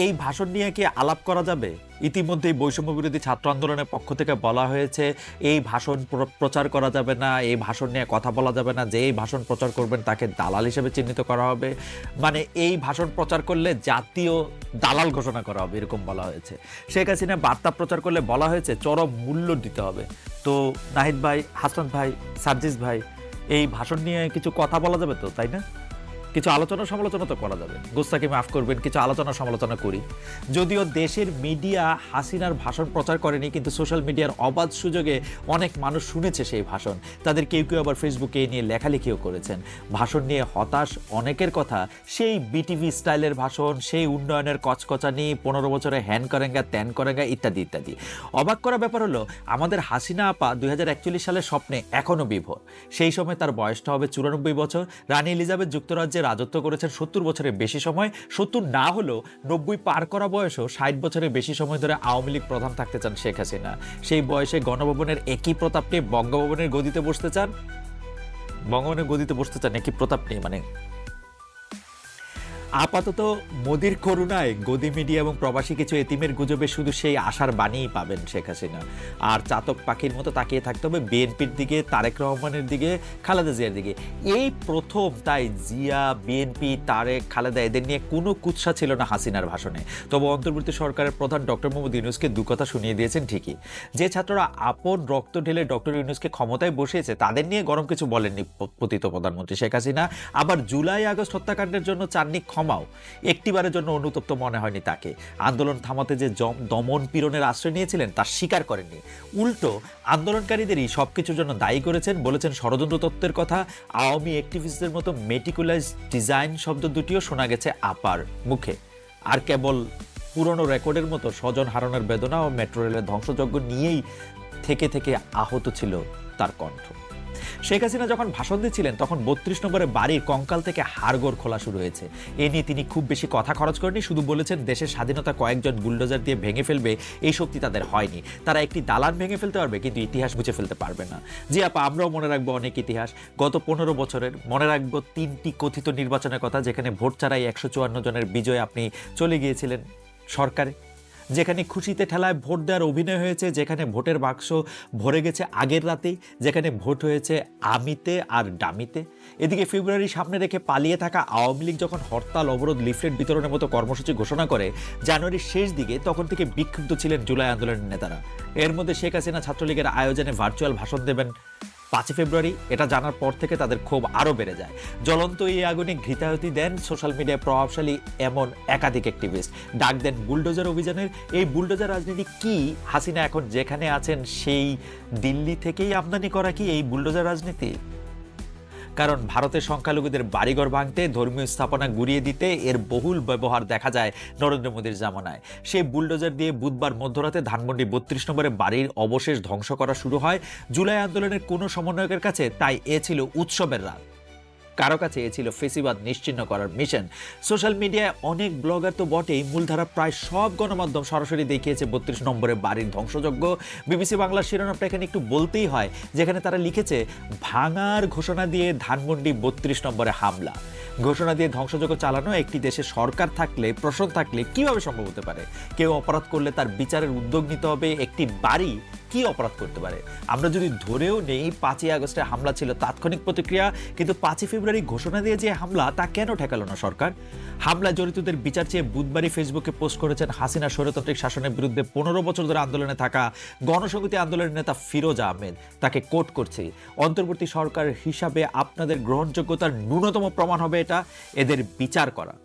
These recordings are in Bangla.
এই ভাষণ নিয়ে কি আলাপ করা যাবে? ইতিমধ্যেই বৈষম্য বিরোধী ছাত্র আন্দোলনের পক্ষ থেকে বলা হয়েছে এই ভাষণ প্রচার করা যাবে না, এই ভাষণ নিয়ে কথা বলা যাবে না, যে এই ভাষণ প্রচার করবেন তাকে দালাল হিসেবে চিহ্নিত করা হবে। মানে এই ভাষণ প্রচার করলে জাতীয় দালাল ঘোষণা করা হবে, এরকম বলা হয়েছে। শেখ হাসিনা বার্তা প্রচার করলে বলা হয়েছে চরম মূল্য দিতে হবে। তো নাহিদ ভাই, হাসান ভাই, সার্জিস ভাই, এই ভাষণ নিয়ে কিছু কথা বলা যাবে তো, তাই না? কিছু আলোচনা সমালোচনা তো করা যাবে। গোস্তাকে মাফ করবেন, কিছু আলোচনা সমালোচনা করি। যদিও দেশের মিডিয়া হাসিনার ভাষণ প্রচার করেনি, কিন্তু সোশ্যাল মিডিয়ার অবাধ সুযোগে অনেক মানুষ শুনেছে সেই ভাষণ। তাদের কেউ কেউ আবার ফেসবুকে নিয়ে লেখালেখিও করেছেন। ভাষণ নিয়ে হতাশ অনেকের কথা, সেই বিটিভি স্টাইলের ভাষণ, সেই উন্নয়নের কচকচানি, 15 বছরে হ্যান করেঙ্গা ত্যান করেঙ্গা ইত্যাদি ইত্যাদি। অবাক করা ব্যাপার হলো, আমাদের হাসিনা আপা 2041 সালের স্বপ্নে এখনও বিভোর। সেই সময় তার বয়সটা হবে 94 বছর। রানী এলিজাবেথ যুক্তরাজ্যে রাজত্ব করেছেন 70 বছরের বেশি সময়। 70 না হলেও 90 পার করা বয়সও 60 বছরের বেশি সময় ধরে আওয়ামী লীগ প্রধান থাকতে চান শেখ হাসিনা। সেই বয়সে গণভবনের একই প্রতাপ নিয়ে বঙ্গভবনের গদিতে বসতে চান, বঙ্গভবনের গদিতে বসতে চান একই প্রতাপ নিয়ে। মানে আপাতত মোদির করুণায় গদি মিডিয়া এবং প্রবাসী কিছু এতিমের গুজবে শুধু সেই আশার বাণীই পাবেন শেখ হাসিনা। আর চাতক পাখির মতো তাকিয়ে থাকতে হবে বিএনপির দিকে, তারেক রহমানের দিকে, খালেদা জিয়ার দিকে। এই প্রথম তাই জিয়া, বিএনপি, তারেক, খালেদা এদের নিয়ে কোনো কুৎসা ছিল না হাসিনার ভাষণে। তবে অন্তর্বর্তী সরকারের প্রধান ডক্টর মোহাম্মদ ইউনূসকে দু কথা শুনিয়ে দিয়েছেন ঠিকই। যে ছাত্ররা আপন রক্ত ঢেলে ডক্টর ইউনূসকে ক্ষমতায় বসিয়েছে তাদের নিয়ে গরম কিছু বলেননি পতিত প্রধানমন্ত্রী শেখ হাসিনা। আবার জুলাই আগস্ট হত্যাকাণ্ডের জন্য চাননি ক্ষমাও। একটিবারের জন্য অনুতপ্ত মনে হয়নি তাকে। আন্দোলন থামাতে যে দমন পীড়নের আশ্রয় নিয়েছিলেন তা স্বীকার করেননি। উল্টো আন্দোলনকারীদেরই সবকিছুর জন্য দায়ী করেছেন, বলেছেন ষড়যন্ত্র তত্ত্বের কথা। আওয়ামী অ্যাক্টিভিস্টদের মতো মেটিকুলাস ডিজাইন শব্দ দুটিও শোনা গেছে আপার মুখে। আর কেবল পুরনো রেকর্ডের মতো স্বজন হারানোর বেদনা ও মেট্রো রেলের ধ্বংসযজ্ঞ নিয়েই থেকে থেকে আহত ছিল তার কণ্ঠ। শেখ হাসিনা যখন ভাষণ দিচ্ছিলেন তখন 32 নম্বরের বাড়ির কঙ্কাল থেকে হাড়গোড় খোলা শুরু হয়েছে। এ নিয়ে তিনি খুব বেশি কথা খরচ করেনি, শুধু বলেছেন দেশের স্বাধীনতা কয়েকজন বুলডোজার দিয়ে ভেঙে ফেলবে এই শক্তি তাদের হয়নি। তারা একটি দালান ভেঙে ফেলতে পারবে কিন্তু ইতিহাস মুছে ফেলতে পারবে না। জি আপা, আমরাও মনে রাখবো অনেক ইতিহাস। গত 15 বছরের মনে রাখবো 3টি কথিত নির্বাচনের কথা, যেখানে ভোট ছাড়াই 154 জনের বিজয় আপনি চলে গিয়েছিলেন সরকারে, যেখানে খুশিতে ঠেলায় ভোট দেওয়ার অভিনয় হয়েছে, যেখানে ভোটের বাক্স ভরে গেছে আগের রাতেই, যেখানে ভোট হয়েছে আমিতে আর ডামিতে। এদিকে ফেব্রুয়ারি সামনে রেখে পালিয়ে থাকা আওয়ামী লীগ যখন হরতাল, অবরোধ, লিফলেট বিতরণের মতো কর্মসূচি ঘোষণা করে জানুয়ারির শেষ দিকে, তখন থেকে বিক্ষুব্ধ ছিলেন জুলাই আন্দোলনের নেতারা। এর মধ্যে শেখ হাসিনা ছাত্রলীগের আয়োজনে ভার্চুয়াল ভাষণ দেবেন 5 ফেব্রুয়ারি, এটা জানার পর থেকে তাদের ক্ষোভ আরও বেড়ে যায়। জ্বলন্ত এই আগুনে ঘৃতাহুতি দেন সোশ্যাল মিডিয়ায় প্রভাবশালী এমন একাধিক অ্যাক্টিভিস্ট। ডাক দেন বুলডোজার অভিযানের। এই বুলডোজার রাজনীতি কি? হাসিনা এখন যেখানে আছেন সেই দিল্লি থেকেই আমদানি করা কি এই বুলডোজার রাজনীতি? কারণ ভারতের সংখ্যালঘুদের বাড়িঘর ভাঙতে, ধর্মীয় স্থাপনা গুড়িয়ে দিতে এর বহুল ব্যবহার দেখা যায় নরেন্দ্র মোদীর জামানায়। সেই বুলডোজার দিয়ে বুধবার মধ্যরাতে ধানমন্ডি 32 নম্বরের বাড়ির অবশেষ ধ্বংস করা শুরু হয়। জুলাই আন্দোলনের কোনো সমন্বয়কের কাছে তাই এ ছিল উৎসবের রাত, কারো কাছে এ ছিল ফেসিবাদ নিশ্চিহ্ন করার মিশন। সোশ্যাল মিডিয়ায় অনেক ব্লগার তো বটেই, মূলধারা প্রায় সব গণমাধ্যম সরাসরি দেখিয়েছে 32 নম্বরের বাড়ির ধ্বংসযজ্ঞ। বিবিসি বাংলার শিরোনামটা এখানে একটু বলতেই হয়, যেখানে তারা লিখেছে ভাঙার ঘোষণা দিয়ে ধানমন্ডি 32 নম্বরে হামলা। ঘোষণা দিয়ে ধ্বংসযজ্ঞ চালানো একটি দেশে সরকার থাকলে, প্রশাসন থাকলে কিভাবে সম্ভব হতে পারে? কেউ অপরাধ করলে তার বিচারের উদ্যোগ নিতে হবে। একটি বাড়ি কি অপরাধ করতে পারে? আমরা যদি ধরেও নেই 5ই আগস্টে হামলা ছিল তাৎক্ষণিক প্রতিক্রিয়া, কিন্তু 5 ফেব্রুয়ারি ঘোষণা দিয়ে যে হামলা, তা কেন ঠেকালো না সরকার? হামলায় জড়িতদের বিচার চেয়ে বুধবারই ফেসবুকে পোস্ট করেছেন হাসিনা স্বৈরতান্ত্রিক শাসনের বিরুদ্ধে 15 বছর ধরে আন্দোলনে থাকা গণসংহতি আন্দোলনের নেতা ফিরোজ আহমেদ। তাকে কোট করছি, অন্তর্বর্তী সরকার হিসাবে আপনাদের গ্রহণযোগ্যতার ন্যূনতম প্রমাণ হবে এটা, এদের বিচার করা।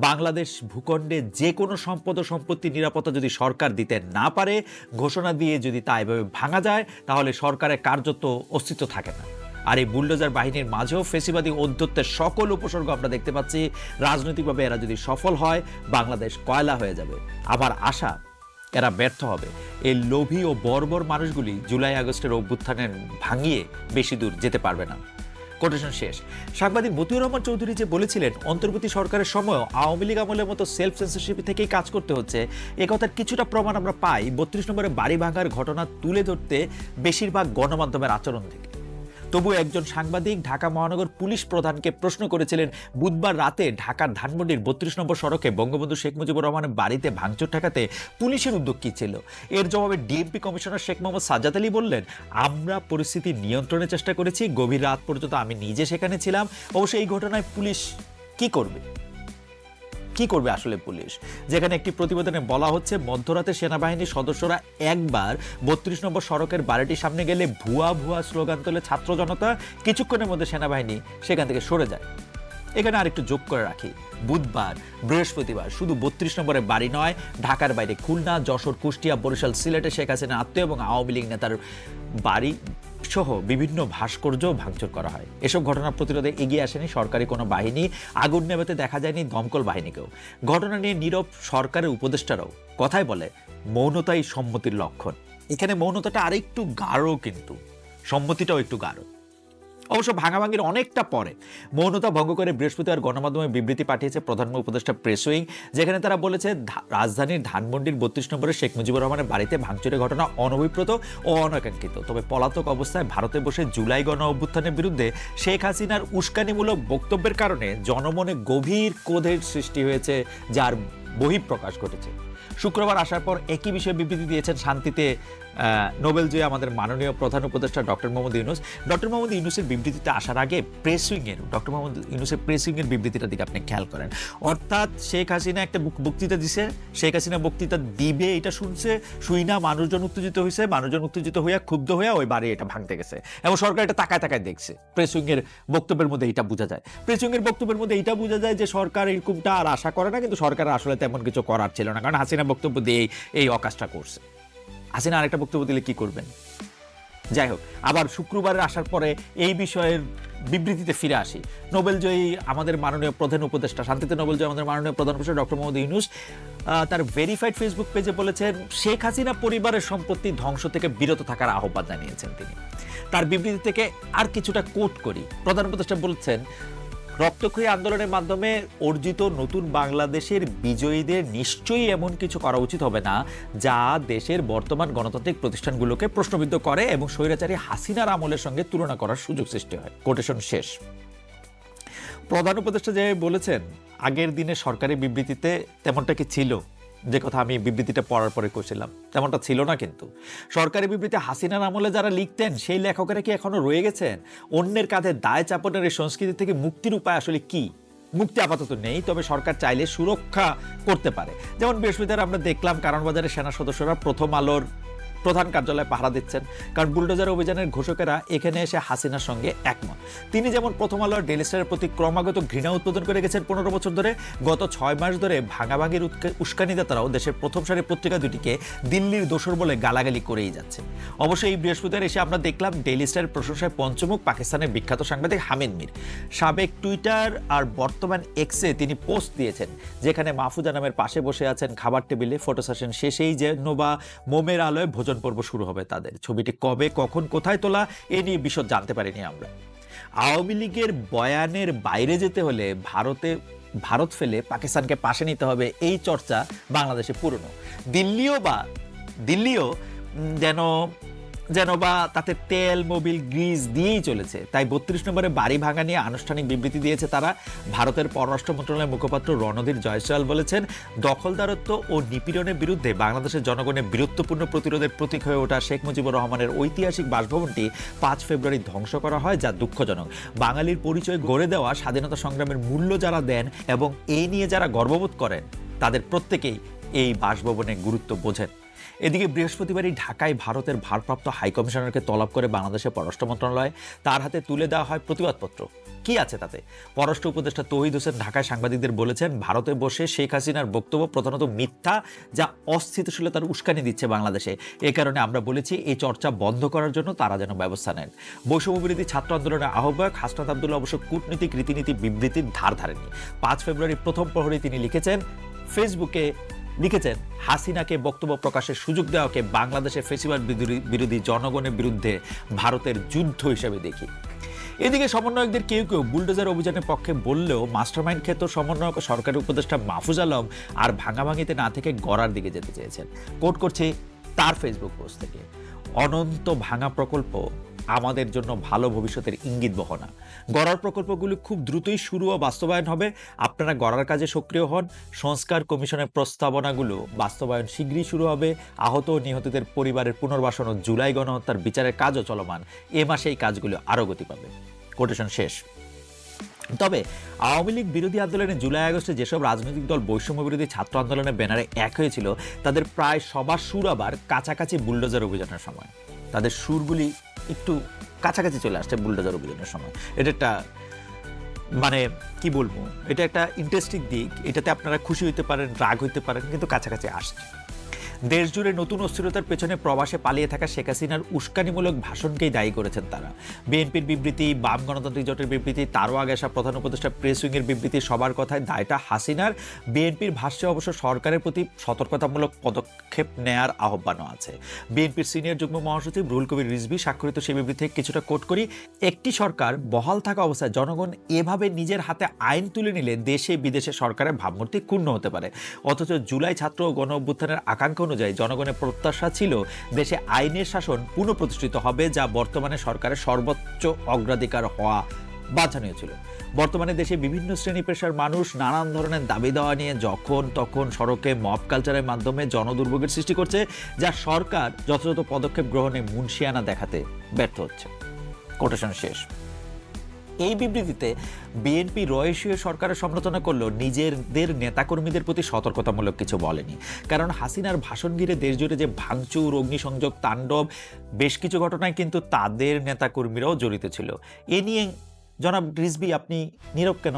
বাংলাদেশ ভূখণ্ডে যে কোনো সম্পদ ও সম্পত্তির নিরাপত্তা যদি সরকার দিতে না পারে, ঘোষণা দিয়ে যদি তা এভাবে ভাঙা যায়, তাহলে সরকারের কার্যত অস্তিত্ব থাকে না। আর এই বুলডোজার বাহিনীর মাঝেও ফেসিবাদী ঔদ্ধত্যের সকল উপসর্গ আমরা দেখতে পাচ্ছি। রাজনৈতিকভাবে এরা যদি সফল হয়, বাংলাদেশ কয়লা হয়ে যাবে। আমার আশা এরা ব্যর্থ হবে। এই লোভী ও বর্বর মানুষগুলি জুলাই আগস্টের অভ্যুত্থানের ভাঙিয়ে বেশি দূর যেতে পারবে না। কোটেশন শেষ। সাংবাদিক মতিউর রহমান চৌধুরী যে বলেছিলেন অন্তর্বর্তী সরকারের সময় আওয়ামী লীগ আমলের মতো সেলফ সেন্সরশিপ থেকেই কাজ করতে হচ্ছে, একথার কিছুটা প্রমাণ আমরা পাই 32 নম্বরে বাড়ি ভাঙার ঘটনা তুলে ধরতে বেশিরভাগ গণমাধ্যমের আচরণ থেকে। তবু একজন সাংবাদিক ঢাকা মহানগর পুলিশ প্রধানকে প্রশ্ন করেছিলেন বুধবার রাতে ঢাকার ধানমন্ডির ৩২ নম্বর সড়কে বঙ্গবন্ধু শেখ মুজিবুর রহমানের বাড়িতে ভাঙচুর ঠেকাতে পুলিশের উদ্যোগ কী ছিল। এর জবাবে ডিএমপি কমিশনার শেখ মোহাম্মদ সাজ্জাদ আলী বললেন, আমরা পরিস্থিতি নিয়ন্ত্রণের চেষ্টা করেছি, গভীর রাত পর্যন্ত আমি নিজে সেখানে ছিলাম। অবশ্য এই ঘটনায় পুলিশ কি করবে আসলে পুলিশ, যেখানে একটি প্রতিবেদনে বলা হচ্ছে মধ্যরাতে সেনাবাহিনীর সদস্যরা একবার ৩২ নম্বর সড়কের বাড়িটির সামনে গেলে ভুয়া স্লোগান তোলে ছাত্র জনতা, কিছুক্ষণের মধ্যে সেনাবাহিনী সেখান থেকে সরে যায়। এখানে আরেকটু যোগ করে রাখি, বুধবার বৃহস্পতিবার শুধু ৩২ নম্বরের বাড়ি নয়, ঢাকার বাইরে খুলনা, যশোর, কুষ্টিয়া, বরিশাল, সিলেটে শেখ হাসিনা আত্মীয় এবং আওয়ামী লীগ নেতার বাড়ি সহ বিভিন্ন ভাস্কর্য ভাঙচুর করা হয়। এসব ঘটনা প্রতিরোধে এগিয়ে আসেনি সরকারি কোনো বাহিনী, আগুন নেভাতে দেখা যায়নি দমকল বাহিনীকেও। ঘটনা নিয়ে নীরব সরকারের উপদেষ্টারাও কথায় বলে মৌনতাই সম্মতির লক্ষণ। এখানে মৌনতাটা আরেকটু গাঢ়, কিন্তু সম্মতিটাও একটু গাঢ়। অবশ্য ভাঙাভাঙির অনেকটা পরে মৌনতা ভঙ্গ করে বৃহস্পতিবার গণমাধ্যমে বিবৃতি পাঠিয়েছে প্রধান উপদেষ্টা প্রেস উইং, যেখানে তারা বলেছে রাজধানীর ধানমন্ডির ৩২ নম্বরে শেখ মুজিবুর রহমানের বাড়িতে ভাঙচুরের ঘটনা অনভিপ্রেত ও অনাকাঙ্ক্ষিত। তবে পলাতক অবস্থায় ভারতে বসে জুলাই গণ অভ্যুত্থানের বিরুদ্ধে শেখ হাসিনার উস্কানিমূলক বক্তব্যের কারণে জনমনে গভীর ক্রোধের সৃষ্টি হয়েছে, যার বহিঃপ্রকাশ ঘটেছে। শুক্রবার আসার পর একই বিষয়ে বিবৃতি দিয়েছেন শান্তিতে নোবেলজয়ী আমাদের মাননীয় প্রধান উপদেষ্টা ডক্টর মোহাম্মদ ইউনূস। ডক্টর মোহাম্মদ ইউনূসের বিবৃতিতে আসার আগে ডক্টর মোহাম্মদ ইউনূসের প্রেস উইংয়ের বিবৃতিটার দিকে আপনি খেয়াল করেন। অর্থাৎ শেখ হাসিনা একটা বক্তৃতা দিছে, শেখ হাসিনা বক্তৃতা দিবে এটা শুই না মানুষজন উত্তেজিত হয়েছে, মানুষজন উত্তেজিত হইয়া ক্ষুব্ধ হইয়া ওই বাড়ি এটা ভাঙতে গেছে এবং সরকার এটা তাকায় দেখছে। প্রেস উইংয়ের বক্তব্যের মধ্যে এটা বোঝা যায়। প্রেস উইংয়ের বক্তব্যের মধ্যে এটা বোঝা যায় যে সরকার এরকমটা আর আশা করে না, কিন্তু সরকার আসলে তেমন কিছু করার ছিল না, কারণ হাসিনা বক্তব্য দিয়ে এই অকাজটা করছে। হাসিনা আরেকটা বক্তব্য দিলে কি করবেন? যাই হোক, আবার শুক্রবারে আসার পরে এই বিষয়ের বিবৃতিতে ফিরে আসি। নোবেলজয়ী আমাদের মাননীয় প্রধান উপদেষ্টা, শান্তিতে নোবেলজয়ী আমাদের মাননীয় প্রধান উপদেষ্টা ডক্টর মোহাম্মদ ইউনূস তার ভেরিফাইড ফেসবুক পেজে বলেছেন, শেখ হাসিনা পরিবারের সম্পত্তি ধ্বংস থেকে বিরত থাকার আহ্বান জানিয়েছেন তিনি। তার বিবৃতি থেকে আর কিছুটা কোট করি। প্রধান উপদেষ্টা বলছেন, রক্তক্ষয়ী আন্দোলনের মাধ্যমে অর্জিত নতুন বাংলাদেশের বিজয়ীদের নিশ্চয়ই এমন কিছু করা উচিত হবে না যা দেশের বর্তমান গণতান্ত্রিক প্রতিষ্ঠানগুলোকে প্রশ্নবিদ্ধ করে এবং স্বৈরাচারী হাসিনার আমলের সঙ্গে তুলনা করার সুযোগ সৃষ্টি হয়। কোটেশন শেষ। প্রধান উপদেষ্টা যে বলেছেন, আগের দিনে সরকারি বিবৃতিতে তেমনটা কি ছিল, যে কথা আমি বিবৃতিটা পড়ার পরে কইছিলাম, তেমনটা ছিল না। কিন্তু সরকারি বিবৃতি হাসিনার আমলে যারা লিখতেন সেই লেখকেরা কি এখনো রয়ে গেছেন? অন্যের কাঁধে দায় চাপানোর এই সংস্কৃতি থেকে মুক্তির উপায় আসলে কি? মুক্তি আপাতত নেই, তবে সরকার চাইলে সুরক্ষা করতে পারে। যেমন বৃহস্পতিবার আমরা দেখলাম কারণবাজারের সেনা সদস্যরা প্রথম আলোর প্রধান কার্যালয়ে পাহারা দিচ্ছেন, কারণ বুলডোজার অভিযানের ঘোষকেরা এখানে এসে হাসিনার সঙ্গে একমত। তিনি যেমন প্রথম আলোর ডেইলি স্টারের প্রতি ক্রমাগত ঘৃণা উৎপাদন করে গেছেন 15 বছর ধরে, গত 6 মাস ধরে ভাঙাভাঙির উস্কানিদাতারাও দেশের প্রথম সারির পত্রিকা দুটিকে দিল্লির দোসর বলে গালাগালি করেই যাচ্ছে। অবশ্যই এই বৃহস্পতিবার এসে আমরা দেখলাম ডেইলি স্টারের প্রশংসায় পঞ্চমুখ পাকিস্তানের বিখ্যাত সাংবাদিক হামিদ মির। সাবেক টুইটার আর বর্তমান এক্সে তিনি পোস্ট দিয়েছেন, যেখানে মাহফুজা নামের পাশে বসে আছেন খাবার টেবিলে। ফটো সেশন শেষেই যেন বা মোমের আলোয় ভোজন পর্ব শুরু হবে তাদের। ছবিটি কবে, কখন, কোথায় তোলা এ নিয়ে বিশদ জানতে পারিনি আমরা। আওয়ামী লীগের বয়ানের বাইরে যেতে হলে ভারত ফেলে পাকিস্তানকে পাশে নিতে হবে, এই চর্চা বাংলাদেশে পুরনো। দিল্লিও যেন বা তাতে তেল, মোবিল, গ্রিজ দিয়েই চলেছে। তাই ৩২ নম্বরে বাড়ি ভাঙা নিয়ে আনুষ্ঠানিক বিবৃতি দিয়েছে তারা। ভারতের পররাষ্ট্র মন্ত্রণালয়ের মুখপাত্র রণধীর জয়সওয়াল বলেছেন, দখলদারত্ব ও নিপীড়নের বিরুদ্ধে বাংলাদেশের জনগণের বীরত্বপূর্ণ প্রতিরোধের প্রতীক হয়ে ওঠা শেখ মুজিবুর রহমানের ঐতিহাসিক বাসভবনটি 5 ফেব্রুয়ারি ধ্বংস করা হয়, যা দুঃখজনক। বাঙালির পরিচয় গড়ে দেওয়া স্বাধীনতা সংগ্রামের মূল্য যারা দেন এবং এই নিয়ে যারা গর্ববোধ করেন, তাদের প্রত্যেকেই এই বাসভবনের গুরুত্ব বোঝেন। এদিকে বৃহস্পতিবারই ঢাকায় ভারতের ভারপ্রাপ্ত হাইকমিশনারকে তলব করে বাংলাদেশের পররাষ্ট্র মন্ত্রণালয়, তার হাতে তুলে দেওয়া হয় প্রতিবাদপত্র। কি আছে তাতে? পররাষ্ট্র উপদেষ্টা তৌহিদ হোসেন ঢাকায় সাংবাদিকদের বলেছেন, ভারতে বসে শেখ হাসিনার বক্তব্য প্রধানত মিথ্যা, যা অস্থিতিশীলতার উস্কানি দিচ্ছে বাংলাদেশে। এ কারণে আমরা বলেছি এই চর্চা বন্ধ করার জন্য তারা যেন ব্যবস্থা নেন। বৈষম্যবিরোধী ছাত্র আন্দোলনের আহ্বায়ক হাসনাত আব্দুল্লাহ অবশ্য কূটনীতিক রীতিনীতি বিবৃতির ধার ধারেননি। 5 ফেব্রুয়ারি প্রথম প্রহরে তিনি ফেসবুকে লিখেছেন, হাসিনাকে বক্তব্য প্রকাশের সুযোগ দেওয়াকে বাংলাদেশের ফেসিবাদ বিরোধী জনগণের বিরুদ্ধে ভারতের যুদ্ধ হিসেবে দেখি। এদিকে সমন্বয়কদের কেউ কেউ বুলডোজার অভিযানের পক্ষে বললেও মাস্টারমাইন্ড খ্যাত সমন্বয়ক সরকারি উপদেষ্টা মাহফুজ আলম আর ভাঙাভাঙিতে না থেকে গড়ার দিকে যেতে চেয়েছেন। কোট করছে তার ফেসবুক পোস্ট থেকে, অনন্ত ভাঙা প্রকল্প আমাদের জন্য ভালো ভবিষ্যতের ইঙ্গিত বহনা। গড়ার প্রকল্পগুলি খুব দ্রুতই শুরু ও বাস্তবায়ন হবে। আপনারা গড়ার কাজে সক্রিয় হন। সংস্কার কমিশনের প্রস্তাবনাগুলো বাস্তবায়ন শীঘ্রই শুরু হবে। আহত ও নিহতদের পরিবারের পুনর্বাসন ও জুলাই গণহত্যার বিচারের কাজও চলমান। এ মাসে এই কাজগুলো আরও গতি পাবে। কোটেশন শেষ। তবে আওয়ামী লীগ বিরোধী আন্দোলনে জুলাই আগস্টে যেসব রাজনৈতিক দল বৈষম্য বিরোধী ছাত্র আন্দোলনের ব্যানারে এক হয়েছিল, তাদের প্রায় সবার সুর আবার কাছাকাছি বুলডোজার অভিযানের সময়। তাদের সুরগুলি একটু কাছাকাছি চলে আসছে বুলডোজার অভিযানের সময়। এটা একটা মানে কি বলবো, এটা একটা ইন্টারেস্টিং দিক। এটাতে আপনারা খুশি হইতে পারেন, রাগ হইতে পারেন, কিন্তু কাছাকাছি আসছে। দেশ জুড়ে নতুন অস্থিরতার পেছনে প্রবাসে পালিয়ে থাকা শেখ হাসিনার উস্কানিমূলক ভাষণকেই দায়ী করেছেন তারা। বিএনপির বিবৃতি, বাম গণতান্ত্রিক জোটের বিবৃতি, তারও আগে আসা প্রধান উপদেষ্টা প্রেস উইংয়ের বিবৃতি, সবার কথায় দায়টা হাসিনার। বিএনপির ভাষ্যে অবশ্য সরকারের প্রতি সতর্কতামূলক পদক্ষেপ নেয়ার আহ্বানও আছে। বিএনপির সিনিয়র যুগ্ম মহাসচিব রুহুল কবির রিজভী স্বাক্ষরিত সেই বিবৃতি থেকে কিছুটা কোট করি। একটি সরকার বহাল থাকা অবস্থায় জনগণ এভাবে নিজের হাতে আইন তুলে নিলে দেশে বিদেশে সরকারের ভাবমূর্তি ক্ষুণ্ণ হতে পারে। অথচ জুলাই ছাত্র ও গণ অভ্যুত্থানের আকাঙ্ক্ষা অনুযায়ী জনগণের প্রত্যাশা ছিল দেশে আইনের শাসন পুনঃপ্রতিষ্ঠিত হবে, যা বর্তমানে সরকারের সর্বোচ্চ অগ্রাধিকার হওয়া বাঞ্ছনীয় ছিল। বর্তমানে দেশে বিভিন্ন শ্রেণী পেশার মানুষ নানান ধরনের দাবি দেওয়া নিয়ে যখন তখন সড়কে মব কালচারের মাধ্যমে জনদুর্ভোগের সৃষ্টি করছে, যা সরকার যথাযথ পদক্ষেপ গ্রহণে মুনশিয়ানা দেখাতে ব্যর্থ হচ্ছে। কোটেশন শেষ। এই বিবৃতিতে বিএনপি রয়েশীয় সরকারের সমালোচনা করলেও নিজেদের নেতাকর্মীদের প্রতি সতর্কতামূলক কিছু বলেনি। কারণ হাসিনার ভাষণ ঘিরে দেশজুড়ে যে ভাঙচুর, অগ্নিসংযোগ, তাণ্ডব, বেশ কিছু ঘটনায় কিন্তু তাদের নেতাকর্মীরাও জড়িত ছিল। এ নিয়ে জনাব রিজভী আপনি নীরব কেন?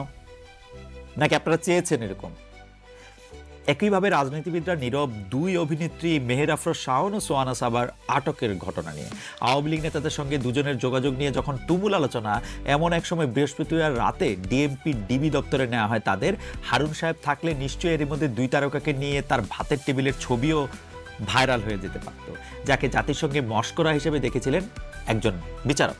নাকি আপনারা চেয়েছেন এরকম? একইভাবে রাজনীতিবিদরা নীরব দুই অভিনেত্রী মেহের আফরোজ শাওন ও সোয়ানা সাবার আটকের ঘটনা নিয়ে। আওয়ামী লীগ নেতাদের সঙ্গে দুজনের যোগাযোগ নিয়ে যখন তুমুল আলোচনা, এমন এক সময় বৃহস্পতিবার রাতে ডিএমপি ডিবি দপ্তরে নেওয়া হয় তাদের। হারুন সাহেব থাকলে নিশ্চয়ই এর মধ্যে দুই তারকাকে নিয়ে তার ভাতের টেবিলের ছবিও ভাইরাল হয়ে যেতে পারত, যাকে জাতিসংঘে মশকরা হিসেবে দেখেছিলেন একজন বিচারক।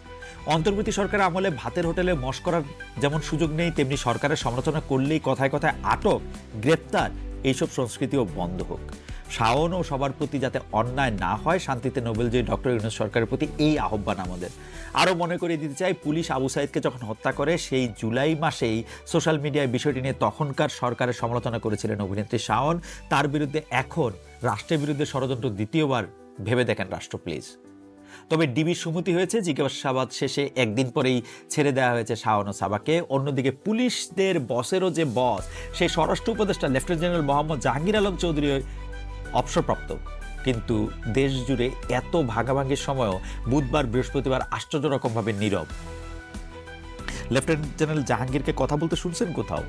অন্তর্বর্তী সরকার আমলে ভাতের হোটেলে মশকরার যেমন সুযোগ নেই, তেমনি সরকারের সমালোচনা করলেই কথায় কথায় আটক, গ্রেপ্তার, এইসব সংস্কৃতিও বন্ধ হোক। শাওন ও সবার প্রতি যাতে অন্যায় না হয়, শান্তিতে নোবেলজয়ী ডক্টর ইউনূস সরকারের প্রতি এই আহ্বান আমাদের। আরও মনে করিয়ে দিতে চাই, পুলিশ আবু সাইদকে যখন হত্যা করে সেই জুলাই মাসেই সোশ্যাল মিডিয়ায় বিষয়টি নিয়ে তখনকার সরকারের সমালোচনা করেছিলেন অভিনেত্রী শাওন। তার বিরুদ্ধে এখন রাষ্ট্রের বিরুদ্ধে ষড়যন্ত্র দ্বিতীয়বার ভেবে দেখেন রাষ্ট্র প্লিজ। তবে ডিবির সুমতি হয়েছে, জিজ্ঞাসাবাদ শেষে একদিন পরেই ছেড়ে দেওয়া হয়েছে শাওন ও সাবাকে। অন্যদিকে পুলিশদের বসেরও যে বস, সেই স্বরাষ্ট্র উপদেষ্টা লেফটেন্যান্ট জেনারেল মোহাম্মদ জাহাঙ্গীর আলম চৌধুরী অবসরপ্রাপ্ত, কিন্তু দেশ জুড়ে এত ভাগাভাগির সময়ও বুধবার বৃহস্পতিবার আশ্চর্য রকমভাবে নীরব। লেফটেন্যান্ট জেনারেল জাহাঙ্গীরকে কথা বলতে শুনছেন কোথাও?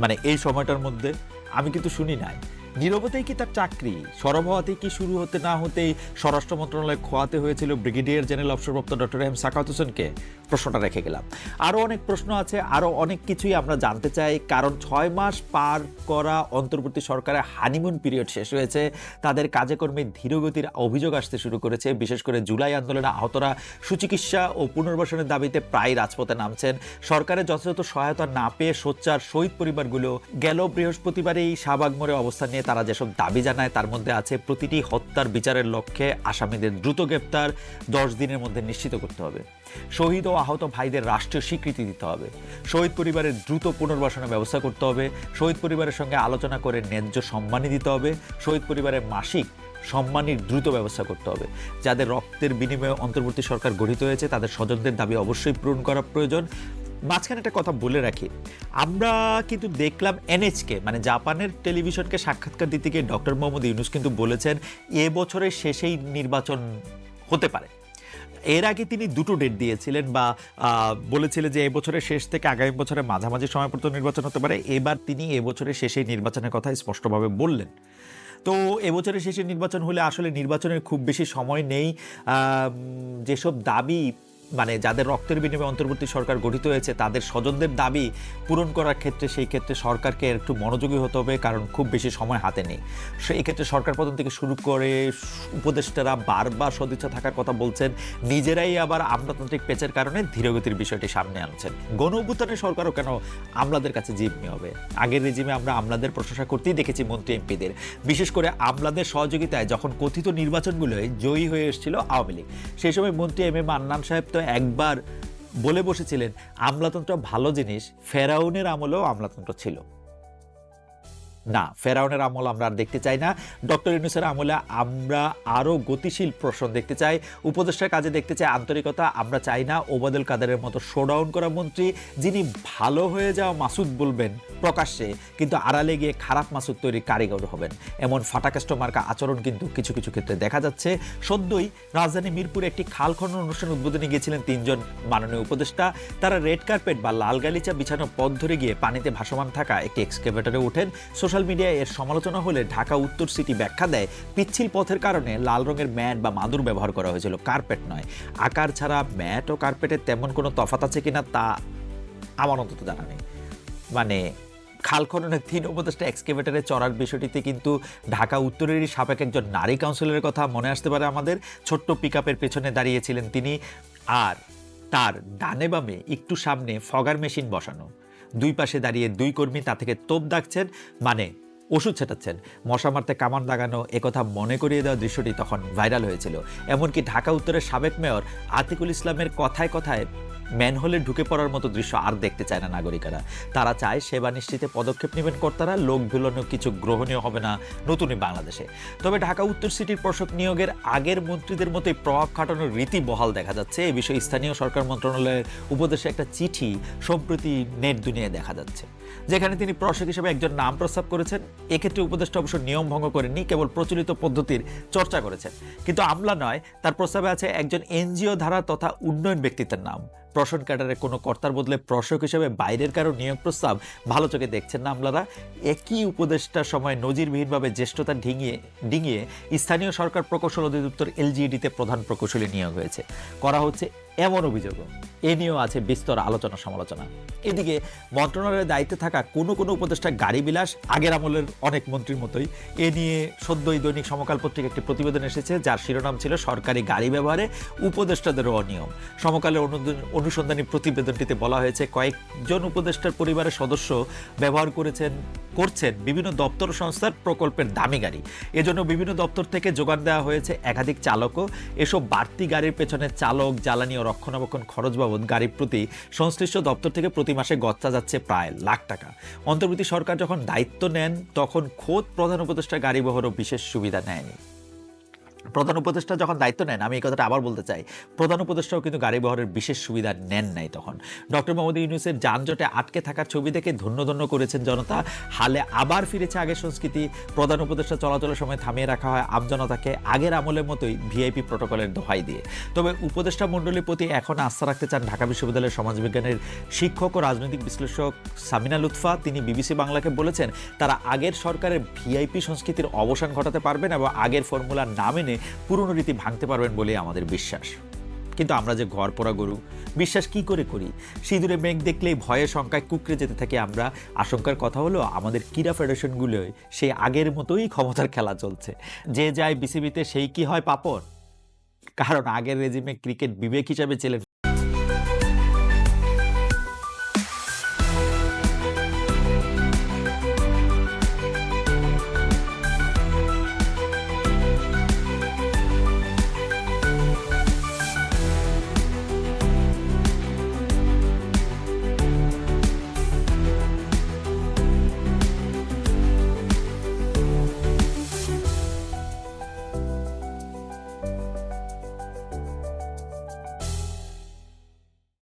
মানে এই সময়টার মধ্যে আমি কিন্তু শুনি নাই। নীরবতাই কি তার চাকরি? সরব হওয়াতেই কি শুরু হতে না হতেই স্বরাষ্ট্র মন্ত্রণালয় খোয়াতে হয়েছিল ব্রিগেডিয়ার জেনারেল অবসরপ্রাপ্ত ডক্টর এম সাখাওয়াত হোসেনকে? প্রশ্নটা রেখে গেলাম। আরও অনেক প্রশ্ন আছে, আরও অনেক কিছুই আমরা জানতে চাই, কারণ 6 মাস পার করা অন্তর্বর্তী সরকারের হানিমুন পিরিয়ড শেষ হয়েছে। তাদের কাজে কর্মে ধীরগতির অভিযোগ আসতে শুরু করেছে। বিশেষ করে জুলাই আন্দোলনে আহতরা সুচিকিৎসা ও পুনর্বাসনের দাবিতে প্রায় রাজপথে নামছেন। সরকারের যথাযথ সহায়তা না পেয়ে সোচ্চার শহীদ পরিবারগুলো গেল বৃহস্পতিবারেই শাহবাগ মোড়ে অবস্থান নিয়ে তারা যেসব দাবি জানায়, তার মধ্যে আছে প্রতিটি হত্যার বিচারের লক্ষ্যে আসামিদের দ্রুত গ্রেপ্তার 10 দিনের মধ্যে নিশ্চিত করতে হবে, শহীদ ও আহত ভাইদের রাষ্ট্রীয় স্বীকৃতি দিতে হবে, শহীদ পরিবারের দ্রুত পুনর্বাসনের ব্যবস্থা করতে হবে, শহীদ পরিবারের সঙ্গে আলোচনা করে ন্যায্য সম্মানী দিতে হবে, শহীদ পরিবারের মাসিক সম্মানীর দ্রুত ব্যবস্থা করতে হবে। যাদের রক্তের বিনিময়ে অন্তর্বর্তী সরকার গঠিত হয়েছে, তাদের স্বজনদের দাবি অবশ্যই পূরণ করা প্রয়োজন। মাঝখানে একটা কথা বলে রাখি, আমরা কিন্তু দেখলাম এনএচকে মানে জাপানের টেলিভিশনকে সাক্ষাৎকার দিতে গিয়ে ডক্টর মোহাম্মদ ইউনূস কিন্তু বলেছেন এবছরের শেষেই নির্বাচন হতে পারে। এর আগে তিনি দুটো ডেট দিয়েছিলেন বা বলেছিলেন যে এবছরের শেষ থেকে আগামী বছরের মাঝামাঝি সময় পর্যন্ত নির্বাচন হতে পারে। এবার তিনি এবছরের শেষেই নির্বাচনের কথা স্পষ্টভাবে বললেন। তো এবছরের শেষে নির্বাচন হলে আসলে নির্বাচনের খুব বেশি সময় নেই। যেসব দাবি মানে যাদের রক্তের বিনিময়ে অন্তর্বর্তী সরকার গঠিত হয়েছে তাদের স্বজনদের দাবি পূরণ করার ক্ষেত্রে সেই ক্ষেত্রে সরকারকে একটু মনোযোগী হতে হবে, কারণ খুব বেশি সময় হাতে নেই। সেই ক্ষেত্রে সরকার প্রধান থেকে শুরু করে উপদেষ্টারা বারবার সদিচ্ছা থাকার কথা বলছেন, নিজেরাই আবার আমলাতান্ত্রিক পেচের কারণে ধীরগতির বিষয়টি সামনে আনছেন। গণ অভ্যুত্থানের সরকারও কেন আমলাদের কাছে জিম্মি হবে? আগের রেজিমে আমরা আমলাদের প্রশংসা করতেই দেখেছি মন্ত্রী এমপিদের, বিশেষ করে আমলাদের সহযোগিতায় যখন কথিত নির্বাচনগুলোয় জয়ী হয়ে এসেছিল আওয়ামী লীগ। সেই সময় মন্ত্রী এম এ মান্নান সাহেব তো একবার বলে বসেছিলেন আমলাতন্ত্র ভালো জিনিস, ফেরাউনের আমলেও আমলাতন্ত্র ছিল না। ফেরাউনের আমল আমরা আর দেখতে চাই না। ডক্টর ইউনূসের আমলে আমরা আরও গতিশীল প্রশ্ন দেখতে চাই, উপদেষ্টার কাজে দেখতে চাই আন্তরিকতা। আমরা চাই না ওবায়দুল কাদেরের মতো শোডাউন করা মন্ত্রী, যিনি ভালো হয়ে যাওয়া মাসুদ বলবেন প্রকাশ্যে, কিন্তু আড়ালে গিয়ে খারাপ মাসুদ তৈরির কারিগর হবেন। এমন ফাটাকাষ্ট মার্কা আচরণ কিন্তু কিছু কিছু ক্ষেত্রে দেখা যাচ্ছে। সদ্যই রাজধানী মিরপুরে একটি খাল খনন অনুষ্ঠান উদ্বোধনে গিয়েছিলেন 3 জন মাননীয় উপদেষ্টা। তারা রেড কার্পেট বা লাল গালিচা বিছানো পথ ধরে গিয়ে পানিতে ভাসমান থাকা একটি এক্সকেভেটরে ওঠেন। সোশ্যাল মিডিয়ায় এর সমালোচনা হলে ঢাকা উত্তর সিটি ব্যাখ্যা দেয়, পিচ্ছিল পথের কারণে লাল রঙের ম্যাট বা মাদুর ব্যবহার করা হয়েছিল, কার্পেট নয়। আকার ছাড়া ম্যাট ও কার্পেটের তেমন কোনো তফাৎ আছে কিনা তা আমার অন্তত জানা নেই। মানে খাল খননের 3 উপদেষ্টা এক্সকেভেটরে চড়ার বিষয়টিতে কিন্তু ঢাকা উত্তরেরই সাবেক একজন নারী কাউন্সিলরের কথা মনে আসতে পারে আমাদের। ছোট্ট পিকআপের পেছনে দাঁড়িয়েছিলেন তিনি, আর তার ডানে বামে একটু সামনে ফগার মেশিন বসানো, 2 পাশে দাঁড়িয়ে 2 কর্মী তা থেকে তোপ দাগছেন, মানে ওষুধ ছেটাচ্ছেন। মশা মারতে কামান দাগানো একথা মনে করিয়ে দেওয়া দৃশ্যটি তখন ভাইরাল হয়েছিল। এমনকি ঢাকা উত্তরের সাবেক মেয়র আতিকুল ইসলামের কথায় কথায় ম্যানহোলে ঢুকে পড়ার মতো দৃশ্য আর দেখতে চায় না নাগরিকেরা। তারা চায় সেবা নিশ্চিতে পদক্ষেপ নেবেন কর্তারা, লোক ভুলানো কিছু গ্রহণীয় হবে না নতুনই বাংলাদেশে। তবে ঢাকা উত্তর সিটির প্রশাসক নিয়োগের আগের মন্ত্রীদের মতোই প্রভাব খাটানোর রীতি বহাল দেখা যাচ্ছে। এ বিষয়ে স্থানীয় সরকার মন্ত্রণালয়ের উপদেশে একটা চিঠি সম্প্রতি নেট দুনিয়ায় দেখা যাচ্ছে, যেখানে তিনি প্রশাসক হিসেবে একজন নাম প্রস্তাব করেছেন। এক্ষেত্রে উপদেষ্টা অবশ্য নিয়ম ভঙ্গ করেননি, কেবল প্রচলিত পদ্ধতির চর্চা করেছেন। কিন্তু আমলা নয়, তার প্রস্তাবে আছে একজন এনজিও ধারা তথা উন্নয়ন ব্যক্তিত্বের নাম। প্রশাসন ক্যাডারে কোনো কর্তার বদলে প্রশাসক হিসেবে বাইরের কারো নিয়োগ প্রস্তাব ভালো চোখে দেখছেন না আমলারা। একই উপদেষ্টার সময় নজিরবিহীনভাবে জ্যেষ্ঠতা ডিঙিয়ে স্থানীয় সরকার প্রকৌশল অধিদপ্তর এলজিইডিতে প্রধান প্রকৌশলী নিয়োগ হয়েছে, করা হচ্ছে এমন অভিযোগও। এ নিয়েও আছে বিস্তর আলোচনা সমালোচনা। এদিকে মন্ত্রণালয়ের দায়িত্বে থাকা কোনো কোনো উপদেষ্টা গাড়ি বিলাস, আগের আমলের অনেক মন্ত্রীর মতোই। এ নিয়ে সদ্যই দৈনিক সমকাল পত্রিকা একটি প্রতিবেদন এসেছে, যার শিরোনাম ছিল সরকারি গাড়ি ব্যবহারে উপদেষ্টাদেরও অনিয়ম। সমকালের অনুসন্ধানী প্রতিবেদনটিতে বলা হয়েছে, কয়েকজন উপদেষ্টার পরিবারের সদস্য ব্যবহার করছেন বিভিন্ন দপ্তর সংস্থার প্রকল্পের দামি গাড়ি। এজন্য বিভিন্ন দপ্তর থেকে যোগান দেওয়া হয়েছে একাধিক চালকও। এসব বাড়তি গাড়ির পেছনে চালক, জ্বালানি ও রক্ষণাবেক্ষণ খরচ বাবদ গাড়ির প্রতি সংশ্লিষ্ট দপ্তর থেকে প্রতি মাসে গচ্চা যাচ্ছে প্রায় লাখ টাকা। অন্তর্বর্তী সরকার যখন দায়িত্ব নেন তখন খোদ প্রধান উপদেষ্টা গাড়ি বহরও বিশেষ সুবিধা নেয়নি। প্রধান উপদেষ্টা যখন দায়িত্ব নেন, আমি এই কথাটা আবার বলতে চাই, প্রধান উপদেষ্টাও কিন্তু গাড়ি বহরের বিশেষ সুবিধা নেন নাই তখন। ডক্টর মোহাম্মদ ইউনূসের যানজটে আটকে থাকার ছবি দেখে ধন্য ধন্য করেছেন জনতা। হালে আবার ফিরেছে আগের সংস্কৃতি। প্রধান উপদেষ্টা চলাচলের সময় থামিয়ে রাখা হয় আমজনতাকে আগের আমলের মতোই ভিআইপি প্রটোকলের দোহাই দিয়ে। তবে উপদেষ্টা মণ্ডলীর প্রতি এখন আস্থা রাখতে চান ঢাকা বিশ্ববিদ্যালয়ের সমাজবিজ্ঞানের শিক্ষক ও রাজনৈতিক বিশ্লেষক সামিনা লুৎফা। তিনি বিবিসি বাংলাকে বলেছেন, তারা আগের সরকারের ভিআইপি সংস্কৃতির অবসান ঘটাতে পারবেন এবং আগের ফর্মুলা না মেনে পুরনো রীতি ভাঙতে পারবেন বলে আমাদের বিশ্বাস। কিন্তু আমরা যে ঘর পোড়া গরু, বিশ্বাস কি করে করি? সিঁদুরে মেঘ দেখলেই ভয়ে শঙ্কায় কুকড়ে যেতে থাকি আমরা। আশঙ্কার কথা হলো, আমাদের ক্রীড়া ফেডারেশনগুলোয় সেই আগের মতোই ক্ষমতার খেলা চলছে। যে যায় বিসিবিতে সেই কি হয় পাপড়। কারণ আগের রেজিমে ক্রিকেট বিবেক হিসাবে ছিলেন